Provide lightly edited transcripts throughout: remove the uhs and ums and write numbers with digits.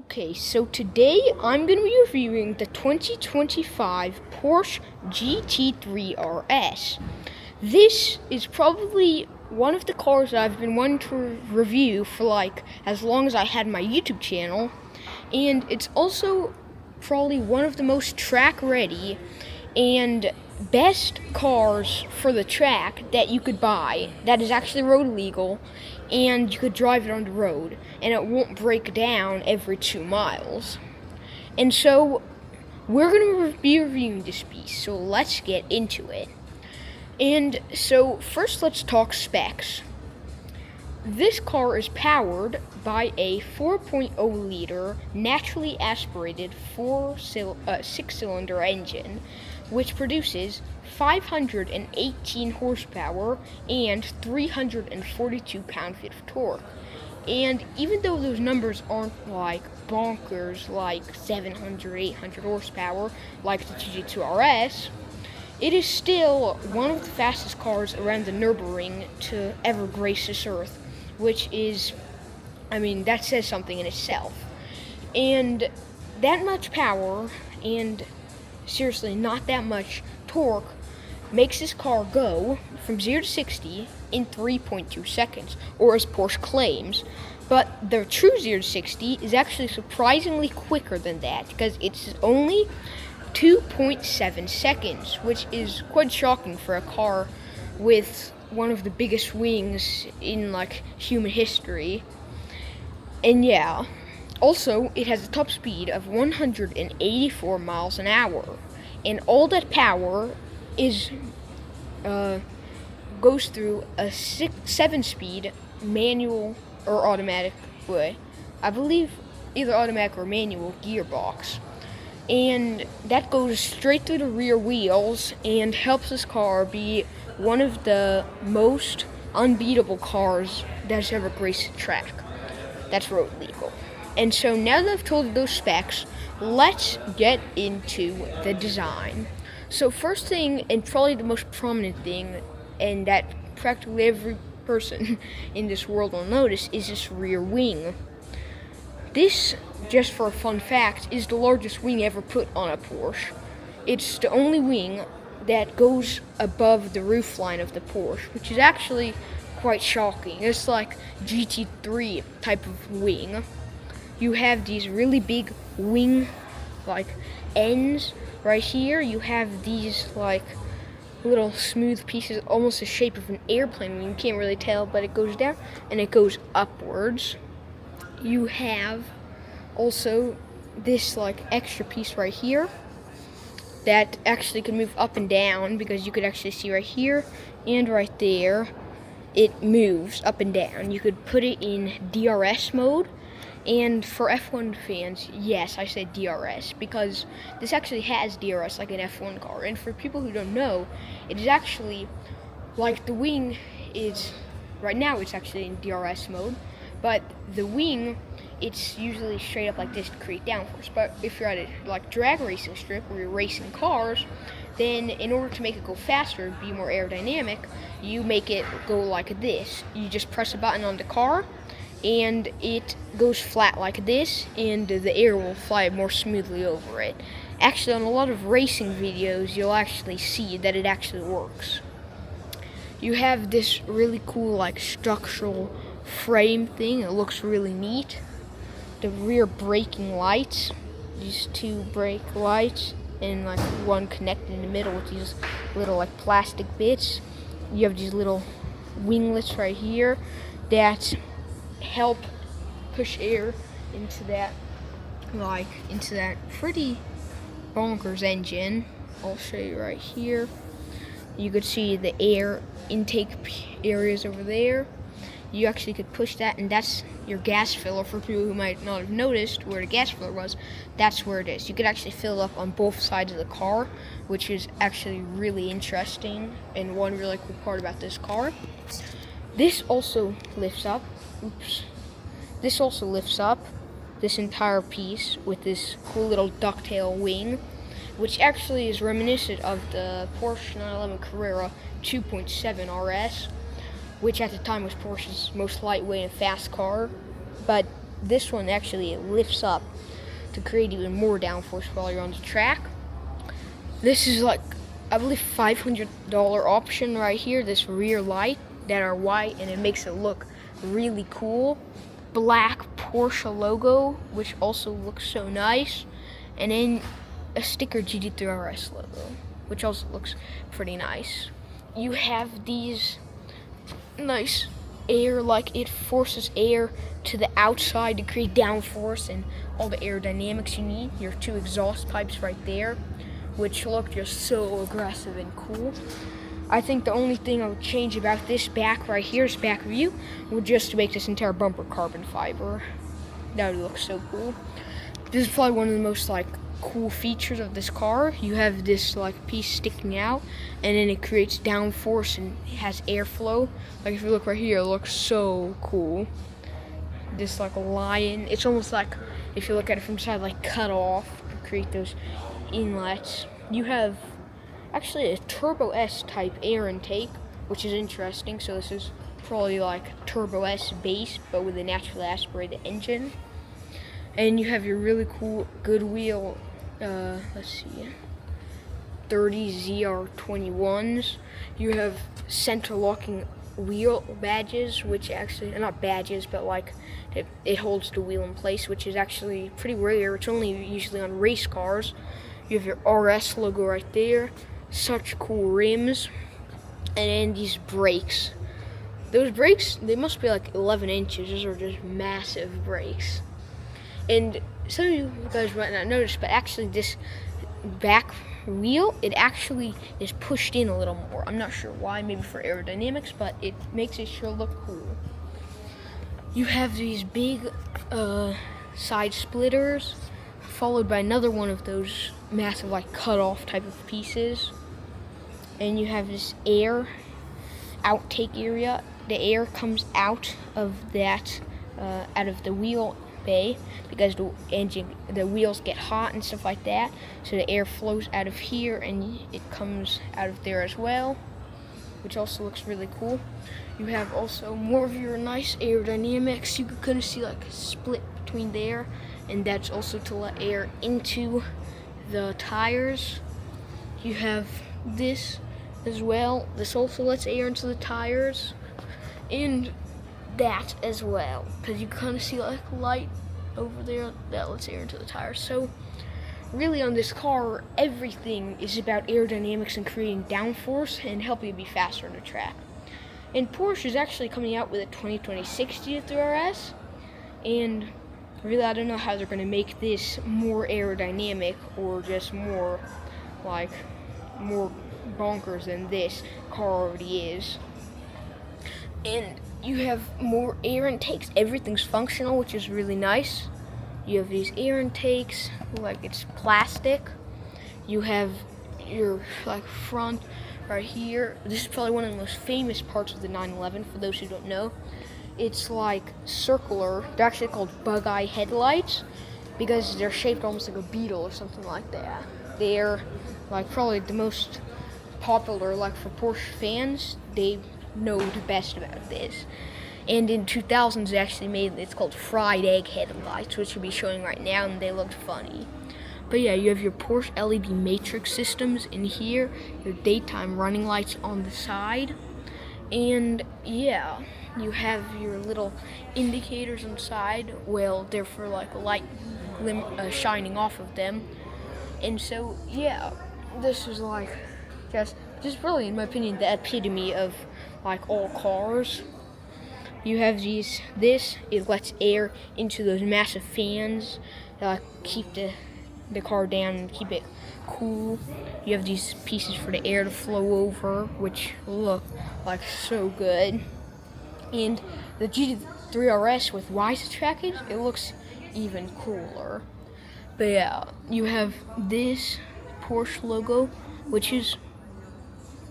Okay, so today I'm going to be reviewing the 2025 Porsche GT3 RS. This is probably one of the cars that I've been wanting to review for like as long as I had my YouTube channel, and it's also probably one of the most track ready and best cars for the track that you could buy that is actually road legal, and you could drive it on the road and it won't break down every 2 miles. And so we're going to be reviewing this piece, so let's get into it. And so first let's talk specs. This car is powered by a 4.0 liter naturally aspirated 6-cylinder engine, which produces 518 horsepower and 342 pound-feet of torque. And even though those numbers aren't like bonkers, like 700, 800 horsepower, like the GT2 RS, it is still one of the fastest cars around the Nürburgring to ever grace this earth, which is, that says something in itself. And that much power, and seriously, not that much torque, makes this car go from 0 to 60 in 3.2 seconds, or as Porsche claims. But the true 0 to 60 is actually surprisingly quicker than that, because it's only 2.7 seconds, which is quite shocking for a car with one of the biggest wings in like human history. And yeah, also it has a top speed of 184 miles an hour, and all that power is goes through a 7-speed manual or automatic way. I believe either automatic or manual gearbox. And that goes straight through the rear wheels and helps this car be one of the most unbeatable cars that's ever graced the track. That's road legal. And so now that I've told you those specs, let's get into the design. So first thing, and probably the most prominent thing, and that practically every person in this world will notice, is this rear wing. This, just for a fun fact, is the largest wing ever put on a Porsche. It's the only wing that goes above the roofline of the Porsche, which is actually quite shocking. It's like GT3 type of wing. You have these really big wing like ends right here. You have these like little smooth pieces, almost the shape of an airplane wing. You can't really tell, but it goes down and it goes upwards. You have also this like extra piece right here that actually can move up and down, because you could actually see right here and right there it moves up and down. You could put it in DRS mode. And for F1 fans, yes, I said DRS because this actually has DRS like an F1 car. And for people who don't know, it is actually like the wing is, right now it's actually in DRS mode, but the wing, it's usually straight up like this to create downforce. But if you're at a like drag racing strip where you're racing cars, then in order to make it go faster, be more aerodynamic, you make it go like this. You just press a button on the car, and it goes flat like this, and the air will fly more smoothly over it. Actually, on a lot of racing videos, you'll actually see that it actually works. You have this really cool like structural frame thing. It looks really neat. The rear braking lights, these 2 brake lights, and like one connected in the middle with these little like plastic bits. You have these little winglets right here that help push air into that pretty bonkers engine. I'll show you right here. You could see the air intake areas over there. You actually could push that, and that's your gas filler. For people who might not have noticed where the gas filler was, that's where it is. You could actually fill it up on both sides of the car, which is actually really interesting and one really cool part about this car. This also lifts up. This also lifts up this entire piece with this cool little ducktail wing, which actually is reminiscent of the Porsche 911 Carrera 2.7 RS, which at the time was Porsche's most lightweight and fast car. But this one actually lifts up to create even more downforce while you're on the track. This is like, I believe, $500 option right here, this rear light that are white, and it makes it look really cool. Black Porsche logo, which also looks so nice, and then a sticker GT3 RS logo, which also looks pretty nice. You have these nice air, like it forces air to the outside to create downforce and all the aerodynamics you need. Your two exhaust pipes right there, which look just so aggressive and cool. I think the only thing I would change about this back right here, this back view, would just to make this entire bumper carbon fiber. That would look so cool. This is probably one of the most like cool features of this car. You have this like piece sticking out, and then it creates downforce and it has airflow. Like if you look right here, it looks so cool. This like a lion. It's almost like, if you look at it from the side, like cut off to create those inlets. You have actually a Turbo S type air intake, which is interesting. So this is probably like Turbo S base, but with a naturally aspirated engine. And you have your really cool Goodwheel, let's see, 30 ZR21s. You have center locking wheel badges, which actually, not badges, but like it holds the wheel in place, which is actually pretty rare. It's only usually on race cars. You have your RS logo right there. Such cool rims. And then these brakes. Those brakes, they must be like 11 inches. Those are just massive brakes. And some of you guys might not notice, but actually this back wheel, it actually is pushed in a little more. I'm not sure why, maybe for aerodynamics, but it makes it sure look cool. You have these big side splitters, followed by another one of those massive like cut off type of pieces. And you have this air outtake area. The air comes out of that, out of the wheel bay, because the wheels get hot and stuff like that. So the air flows out of here and it comes out of there as well, which also looks really cool. You have also more of your nice aerodynamics. You can kind of see like a split between there, and that's also to let air into the tires. You have this as well. This also lets air into the tires, and that as well, because you kind of see like light over there that lets air into the tires. So really on this car, everything is about aerodynamics and creating downforce and helping you be faster on the track. And Porsche is actually coming out with a 2026 GT3 RS, and really I don't know how they're going to make this more aerodynamic or just more bonkers than this car already is. And you have more air intakes. Everything's functional, which is really nice. You have these air intakes, like it's plastic. You have your like front right here. This is probably one of the most famous parts of the 911 for those who don't know. It's like circular. They're actually called bug-eye headlights because they're shaped almost like a beetle or something like that. They're like probably the most popular, like for Porsche fans. They know the best about this. And in 2000s they actually made, it's called fried egg headlights, which you'll be showing right now, and they looked funny. But yeah, you have your Porsche LED matrix systems in here, your daytime running lights on the side, and yeah, you have your little indicators on the side. Well, they're for like light shining off of them. And so yeah, this is like just really, in my opinion, the epitome of like all cars. You have this, it lets air into those massive fans that keep the car down and keep it cool. You have these pieces for the air to flow over, which look like so good. And the GT3 RS with WISE trackage, it looks even cooler. But yeah, you have this Porsche logo, which is,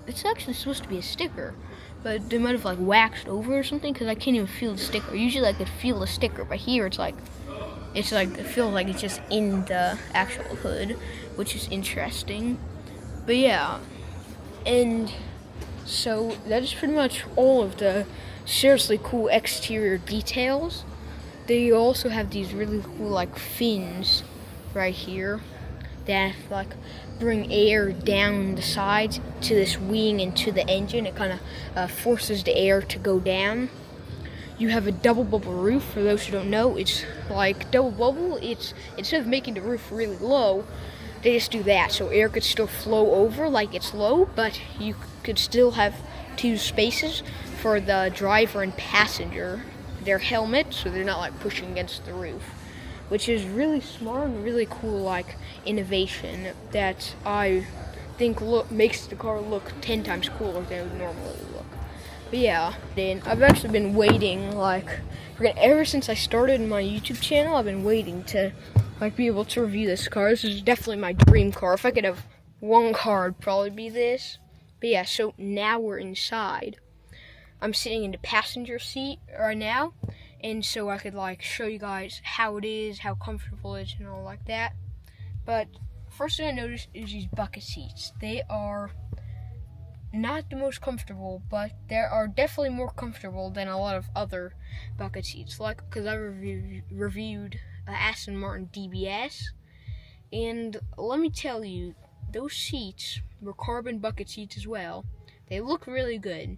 it's actually supposed to be a sticker, but they might have like waxed over or something, because I can't even feel the sticker. Usually I could feel the sticker, but here it feels like it's just in the actual hood, which is interesting. But yeah, and so that is pretty much all of the seriously cool exterior details. they also have these really cool like fins right here that like bring air down the sides to this wing and to the engine. It kind of forces the air to go down. You have a double bubble roof. For those who don't know, it's like double bubble. It's instead of making the roof really low, they just do that so air could still flow over like it's low, but you could still have two spaces for the driver and passenger, their helmet, so they're not like pushing against the roof, which is really smart and really cool like innovation that I think makes the car look 10 times cooler than it would normally look. But yeah, then I've actually been waiting ever since I started my YouTube channel. I've been waiting to like be able to review this car. This is definitely my dream car. If I could have one car, it'd probably be this. But yeah, so now we're inside. I'm sitting in the passenger seat right now, and so I could like show you guys how it is, how comfortable it is, and all like that. But first thing I noticed is these bucket seats. They are not the most comfortable, but they are definitely more comfortable than a lot of other bucket seats. Like, because I reviewed Aston Martin DBS, and let me tell you, those seats were carbon bucket seats as well. They look really good.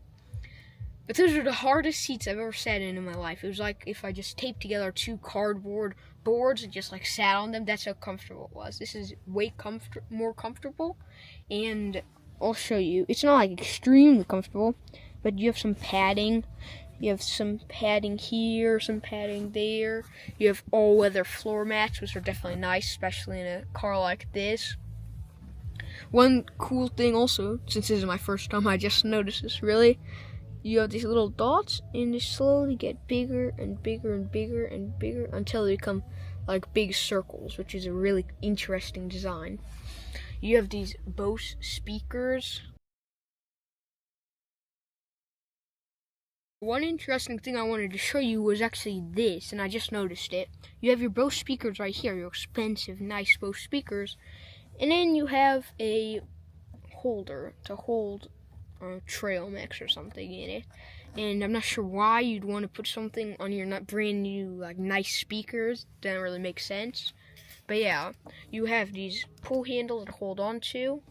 But those are the hardest seats I've ever sat in my life. It was like if I just taped together two cardboard boards and just like sat on them. That's how comfortable it was. This is way more comfortable, and I'll show you. It's not like extremely comfortable, but you have some padding. You have some padding here, some padding there. You have all-weather floor mats, which are definitely nice, especially in a car like this. One cool thing also, since this is my first time, I just noticed this really. You have these little dots, and they slowly get bigger and bigger and bigger and bigger until they become like big circles, which is a really interesting design. You have these Bose speakers. One interesting thing I wanted to show you was actually this, and I just noticed it. You have your Bose speakers right here, your expensive, nice Bose speakers, and then you have a holder to hold trail mix or something in it. And I'm not sure why you'd want to put something on your brand new like nice speakers. Doesn't really make sense. But yeah, you have these pull handles to hold on to.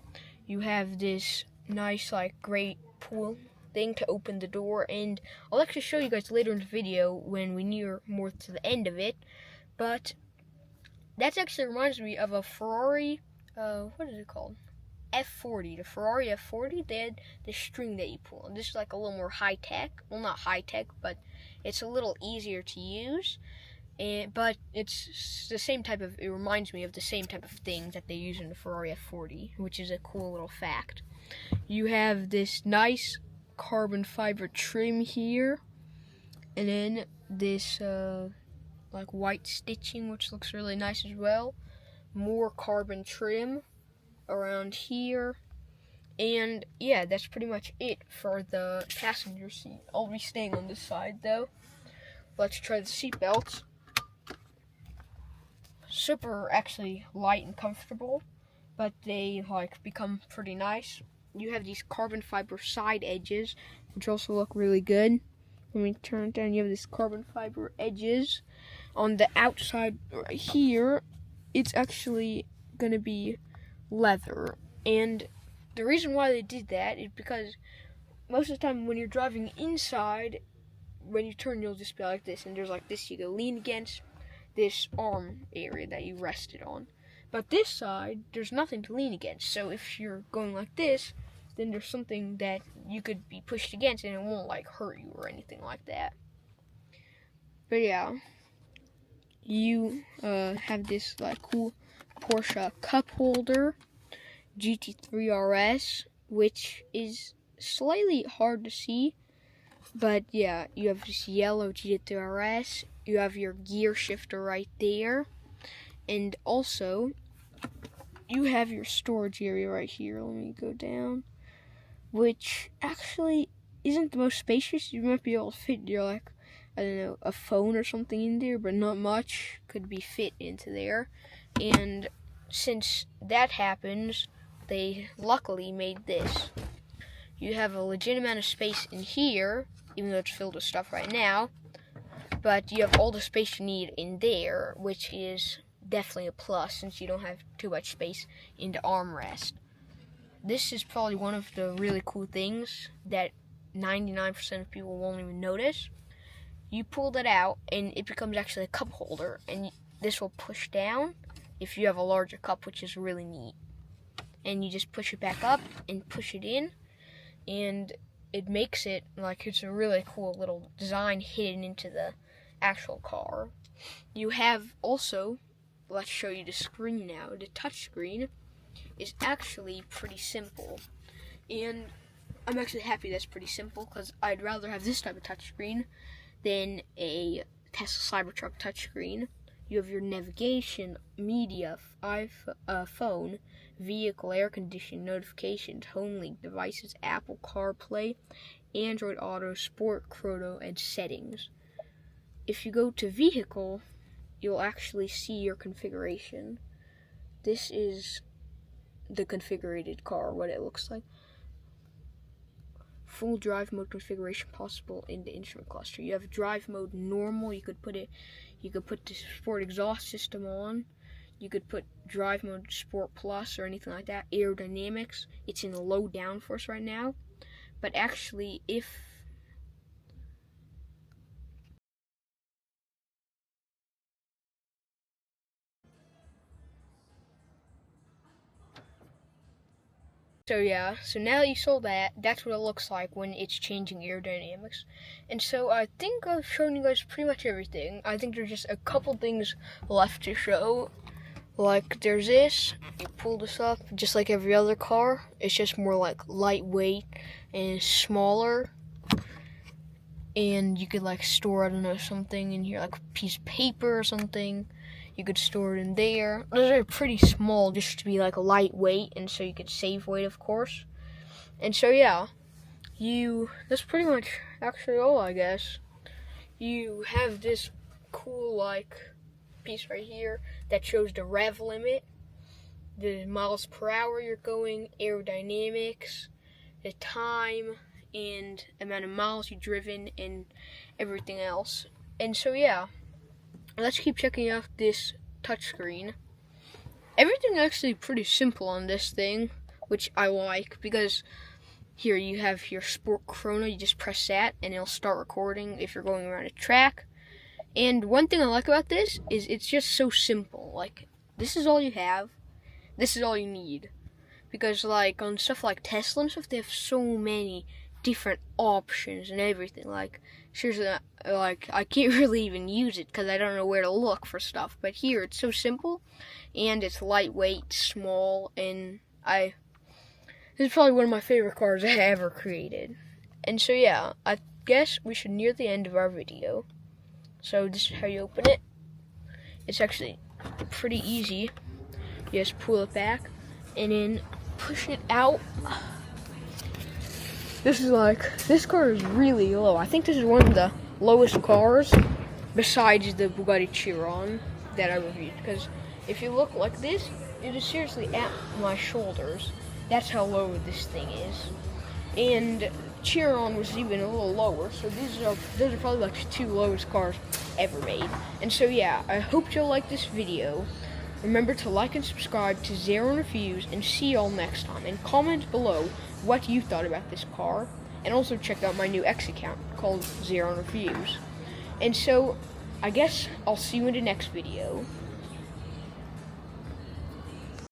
You have this nice like great pull thing to open the door, and I'll actually show you guys later in the video when we near more to the end of it. But that actually reminds me of a Ferrari, what is it called? F40, the Ferrari F40, they had this string that you pull. And this is like a little more high-tech. Well, not high-tech, but it's a little easier to use. But it's the same type of, it reminds me of the same type of thing that they use in the Ferrari F40, which is a cool little fact. You have this nice carbon fiber trim here, and then this like white stitching, which looks really nice as well. More carbon trim around here, and yeah, that's pretty much it for the passenger seat. I'll be staying on this side though. Let's try the seat belts. Super actually light and comfortable, but they like become pretty nice. You have these carbon fiber side edges, which also look really good. Let me turn it down. You have these carbon fiber edges on the outside right here. It's actually gonna be leather, and the reason why they did that is because most of the time when you're driving inside, when you turn, you'll just be like this, and there's like this you go lean against this arm area that you rested on. But this side, there's nothing to lean against, so if you're going like this, then there's something that you could be pushed against and it won't like hurt you or anything like that. But yeah, you have this like cool Porsche cup holder, GT3 RS, which is slightly hard to see, but yeah, you have this yellow GT3 RS. You have your gear shifter right there, and also you have your storage area right here. Let me go down, which actually isn't the most spacious. You might be able to fit your like, I don't know, a phone or something in there, but not much could be fit into there. And since that happens, they luckily made this. You have a legit amount of space in here, even though it's filled with stuff right now. but you have all the space you need in there, which is definitely a plus since you don't have too much space in the armrest. This is probably one of the really cool things that 99% of people won't even notice. You pull that out and it becomes actually a cup holder, and this will push down if you have a larger cup, which is really neat. And you just push it back up and push it in, and it makes it like it's a really cool little design hidden into the actual car. You have also, let's show you the screen now. The touch screen is actually pretty simple, and I'm actually happy that's pretty simple because I'd rather have this type of touch screen than a Tesla Cybertruck touchscreen. You have your navigation, media, phone, vehicle, air conditioning, notifications, home link, devices, Apple CarPlay, Android Auto, Sport, Chrono, and settings. If you go to vehicle, you'll actually see your configuration. This is the configured car, what it looks like. Full drive mode configuration possible in the instrument cluster. You have drive mode normal. You could put the sport exhaust system on. You could put drive mode sport plus or anything like that. Aerodynamics, it's in the low downforce right now, but actually so now that you saw that, that's what it looks like when it's changing aerodynamics. And so I think I've shown you guys pretty much everything. I think there's just a couple things left to show. Like there's this, you pull this up just like every other car. It's just more like lightweight and smaller. And you could like store, I don't know, something in here, like a piece of paper or something. You could store it in there. Those are pretty small just to be like lightweight, and so you could save weight, of course. And so yeah, that's pretty much actually all, I guess. You have this cool like piece right here that shows the rev limit, the miles per hour you're going, aerodynamics, the time, and amount of miles you've driven, and everything else. And so yeah, let's keep checking out this touchscreen. Everything actually pretty simple on this thing, which I like, because here you have your sport chrono. You just press that and it'll start recording if you're going around a track. And one thing I like about this is it's just so simple. Like, this is all you have, this is all you need, because like on stuff like Tesla and stuff, they have so many different options and everything. Like, seriously, like I can't really even use it because I don't know where to look for stuff. But here it's so simple, and it's lightweight, small, and this is probably one of my favorite cars I ever created. And so yeah, I guess we should near the end of our video. So this is how you open it. It's actually pretty easy. You just pull it back and then push it out. This car is really low. I think this is one of the lowest cars besides the Bugatti Chiron that I reviewed. Because if you look like this, it is seriously at my shoulders. That's how low this thing is. And Xaaron was even a little lower. So those are probably like the two lowest cars ever made. And so yeah, I hope you'll like this video. Remember to like and subscribe to Xaaron Reviews, and see y'all next time. And comment below what you thought about this car. And also check out my new X account called Xaaron Reviews. And so I guess I'll see you in the next video.